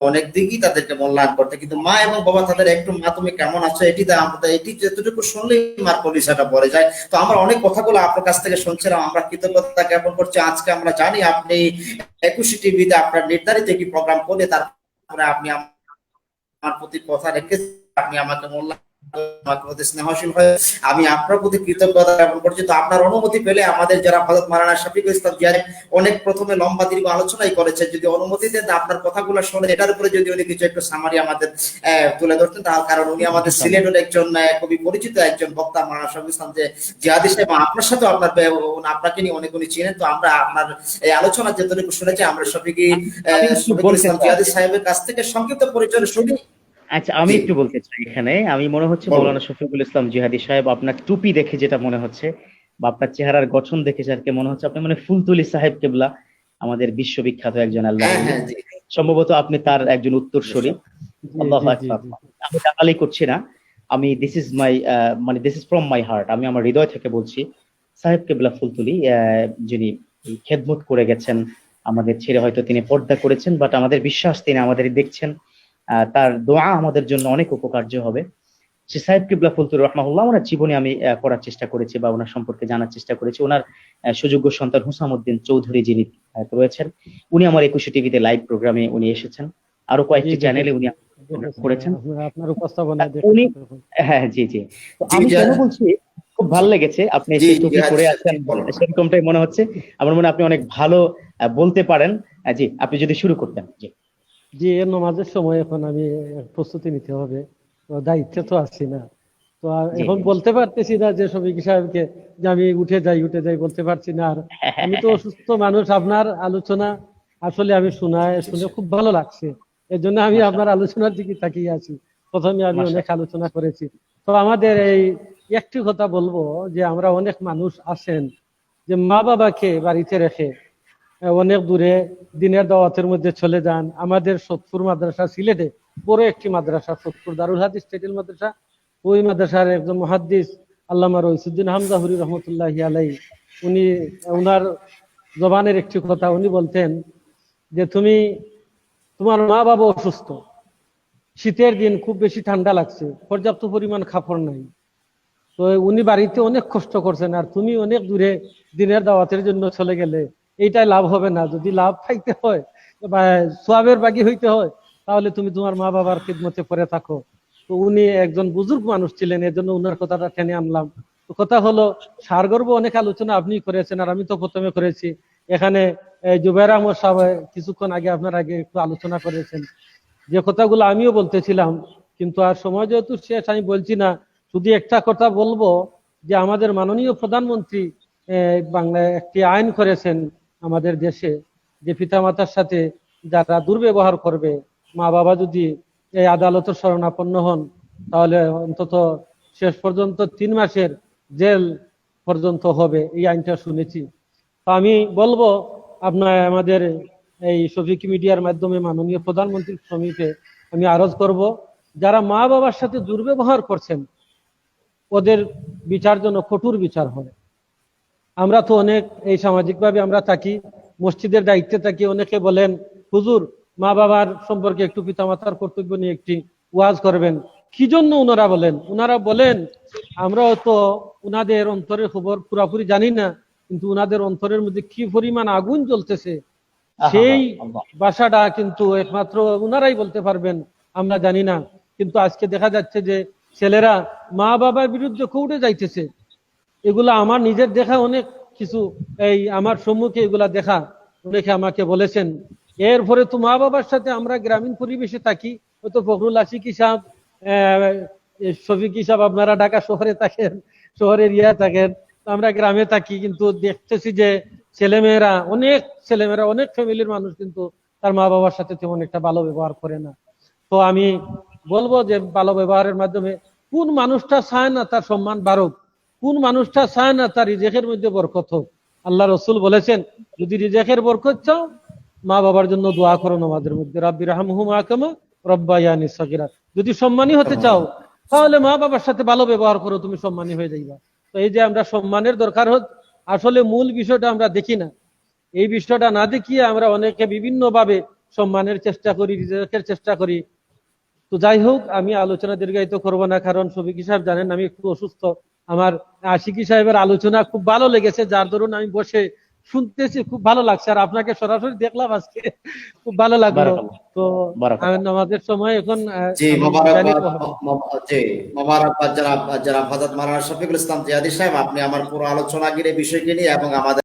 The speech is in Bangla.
অনেক দিকই তাদেরকে মূল্যায়ন করতে, কিন্তু মা এবং বাবা তাদের একটু মা তুমি কেমন আছো এটি যতটুকু শুনলেই মার কলিজাটা পড়ে যায়। তো আমরা অনেক কথাগুলো আপনার কাছ থেকে শুনছিলাম, আমরা কৃতজ্ঞতা জ্ঞাপন করছি। আজকে আমরা জানি আপনি 21 টিভিতে আপনার নির্ধারিত একটি প্রোগ্রাম করে তারপরে আপনি আমার প্রতি কথা রেখেছেন, আপনি আমাকে মূল্যায়ন, আমাকে প্রতি স্নেহশীল হয়ে আমি আপনার প্রতি কৃতজ্ঞতা জ্ঞাপন করছি। তো আপনার অনুমতি পেলে আমাদের যারা হযরত মাওলানা শফিকুল ইসলাম জিয়ারী অনেক প্রথমে লম্বা দীর্ঘ আলোচনাই করেছে, যদি অনুমতি দেন আপনার কথাগুলো শুনে এটার উপরে যদি উনি কিছু একটু সামারি আমাদের তুলে ধরতেন, তার কারণ উনি আমাদের সিলেটের একজন খুবই পরিচিত একজন বক্তা মাওলানা শফিকুল ইসলাম যে জিয়াদি সাহেব, আপনার সাথে আপনাকে নিয়ে অনেক উনি চিনেন। তো আমরা আপনার এই আলোচনা যতটুকু শুনেছি আমরা শফিকুল ইসলাম জিয়াদি সাহেবের কাছ থেকে সংক্ষিপ্ত পরিচয় শুনি। আচ্ছা, আমি একটু বলতে চাই এখানে। আমি মনে হচ্ছে মাওলানা শফিকুল ইসলাম জিহাদি সাহেব, আপনার টুপি দেখে যেটা মনে হচ্ছে বা আপনার চেহারার গঠন দেখে যাকে মনে হচ্ছে, আপনি মানে ফুলতুলি সাহেব কেবলা, আমাদের বিশ্ববিখ্যাত একজন আল্লাহ, সম্ভবত আপনি তার একজন উত্তরসূরি। আল্লাহু আকবার। আমি টাকালি করছি না, আমি this is from my heart, আমি আমার হৃদয় থেকে বলছি। সাহেব কেবলা ফুলতুলি যিনি খেদমত করে গেছেন আমাদের ছেড়ে, হয়তো তিনি পর্দা করেছেন, বাট আমাদের বিশ্বাস তিনি আমাদের দেখছেন, তার দোয়া আমাদের জন্য অনেক উপকার্য হবে। সে সাহেব কিবলা ফুলতুর রহমাহুল্লাহ, ওনার জীবনে আমি পড়ার চেষ্টা করেছি বা ওনার সম্পর্কে জানার চেষ্টা করেছি। ওনার সুযোগ্য সন্তান হুসামউদ্দিন চৌধুরী যিনি রয়েছেন, উনি আমার 21 টিভিতে লাইভ প্রোগ্রামে উনি এসেছেন, আরো কয়েকটি চ্যানেলে উনি করেছেন আপনার উপস্থাপনা উনি। হ্যাঁ, জি জি। তো আমি কেন বলছি, খুব ভালো লেগেছে আপনি সেই টুপি পরে আছেন, সেরকমটাই মনে হচ্ছে। আমার মনে আপনি অনেক ভালো বলতে পারেন। জি, আপনি যদি শুরু করতেন। জি জি, নামাজের সময় এখন আমি প্রস্তুতি নিতে হবে, তো দায়িত্বে তো আছি না, তো এখন বলতে পারতেছি না যে শফিক সাহেবকে যে আমি উঠে যাই বলতে পারছি না। আর আমি তো অসুস্থ মানুষ, আপনার আলোচনা আসলে আমি শুনে খুব ভালো লাগছে, এর জন্য আমি আপনার আলোচনার দিকে তাকিয়ে আছি। প্রথমে আমি অনেক আলোচনা করেছি, তো আমাদের এই একটি কথা বলবো যে আমরা অনেক মানুষ আছেন যে মা বাবাকে বাড়িতে রেখে অনেক দূরে দিনের দাওয়াতের মধ্যে চলে যান। আমাদের সতপুর মাদ্রাসা, সিলেটে বড় একটি মাদ্রাসা সতপুর দারুল হাদিস টাইটেল মাদ্রাসা, ওই মাদ্রাসার একজন মুহাদ্দিস আল্লামা রইসুদ্দিন হামজাহুরি রহমতুল্লাহি আলাইহি, উনি ওনার জবানের একটি কথা উনি বলতেন যে তোমার মা বাবা অসুস্থ, শীতের দিন খুব বেশি ঠান্ডা লাগছে, পর্যাপ্ত পরিমাণ কাপড় নাই, তো উনি বাড়িতে অনেক কষ্ট করছেন, আর তুমি অনেক দূরে দিনের দাওয়াতের জন্য চলে গেলে এইটাই লাভ হবে না। যদি লাভ পাইতে হয় বা সোয়াবের বাগী হইতে হয়, তাহলে তুমি তোমার মা বাবার খিদমতে পড়ে থাকো। তো উনি একজন বুজুর্গ মানুষ ছিলেন, এর জন্য উনার কথাটা টেনে আনলাম। তো কথা হলো, সারগর্ব অনেক আলোচনা আপনি করেছেন, আর আমি তো প্রথমে করেছি। এখানে জুবাইর আহমদ সাহেব কিছুক্ষণ আগে আপনার আগে একটু আলোচনা করেছেন, যে কথাগুলো আমিও বলতেছিলাম, কিন্তু আর সময় যেহেতু শেষ, আমি বলছি না। শুধু একটা কথা বলবো যে আমাদের মাননীয় প্রধানমন্ত্রী বাংলায় একটি আইন করেছেন আমাদের দেশে, যে পিতামাতার সাথে যারা দুর্ব্যবহার করবে, মা বাবা যদি এই আদালতের শরণাপন্ন হন, তাহলে অন্তত শেষ পর্যন্ত 3 মাসের জেল পর্যন্ত হবে, এই আইনটা শুনেছি। তো আমি বলবো আপনার আমাদের এই শফিক মিডিয়ার মাধ্যমে মাননীয় প্রধানমন্ত্রীর সমীপে আমি আরজ করব, যারা মা বাবার সাথে দুর্ব্যবহার করছেন ওদের বিচার জন্য কঠোর বিচার হয়। আমরা তো অনেক এই সামাজিকভাবে আমরা থাকি, মসজিদের দায়িত্বে থাকি, অনেকে বলেন হুজুর মা বাবার সম্পর্কে একটু পিতামাতার কর্তব্য নিয়ে একটি ওয়াজ করবেন। কি জন্য ওনারা বলেন আমরাও তো উনাদের অন্তরের খবর পুরাপুরি জানি না, কিন্তু উনাদের অন্তরের মধ্যে কি পরিমাণ আগুন জ্বলতেছে সেই ভাষাটা কিন্তু একমাত্র উনারাই বলতে পারবেন, আমরা জানি না। কিন্তু আজকে দেখা যাচ্ছে যে ছেলেরা মা বাবার বিরুদ্ধে কোর্টে যাইতেছে। এগুলা আমার নিজের দেখা অনেক কিছু, এই আমার সম্মুখে এগুলা দেখা অনেকে আমাকে বলেছেন। এরপরে তো মা বাবার সাথে আমরা গ্রামীণ পরিবেশে থাকি, হয়তো ফখরুল আশিক সাহেব, শফিক সাহেব আপনারা ঢাকা শহরে থাকেন, শহরের থাকেন, আমরা গ্রামে থাকি, কিন্তু দেখতেছি যে ছেলেমেয়েরা অনেক ফ্যামিলির মানুষ কিন্তু তার মা বাবার সাথে তেমন একটা ভালো ব্যবহার করে না। তো আমি বলবো যে ভালো ব্যবহারের মাধ্যমে কোন মানুষটা চায় না তার সম্মান বাড়ুক, কোন মানুষটা চায় না তার রিজেকের মধ্যে বরকত হোক। আল্লাহ রসুল বলেছেন, যদি রিজেকের বরকত চাও মা বাবার জন্য দোয়া করো নামাজের মধ্যে, রাব্বি রাহমহুমা কামা রাব্বায়ানি সাগীরা। যদি সম্মানী হতে চাও তাহলে মা বাবার সাথে ভালো ব্যবহার করো, তুমি সম্মানী হয়ে যাইবা। তো এই যে আমরা সম্মানের দরকার আসলে মূল বিষয়টা আমরা দেখি না। এই বিষয়টা না দেখিয়ে আমরা অনেকে বিভিন্ন ভাবে সম্মানের চেষ্টা করি, রিজেকের চেষ্টা করি। তো যাই হোক, আমি আলোচনা দীর্ঘায়িত করব না, কারণ শফিকি সাহেব জানেন আমি একটু অসুস্থ। আমার আশিকি সাহেবের আলোচনা খুব ভালো লেগেছে, যার দরুন আমি বসে শুনতেছি, খুব ভালো লাগছে। আর আপনাকে সরাসরি দেখলাম আজকে, খুব ভালো লাগলো। বারাকাল্লাহ, তো বারাকাল্লাহ। নামাজের সময় এখন জি আমি বিদায় মোবারকবাদ। নিতে হবে। জি মোবারকবাদ জনাব জনাব হযরত মাওলানা শফিকুল ইসলাম জিহাদি সাহেব, আপনি আমার পুরো আলোচনা ঘিরে বিষয়কে নিয়ে এবং আমাদের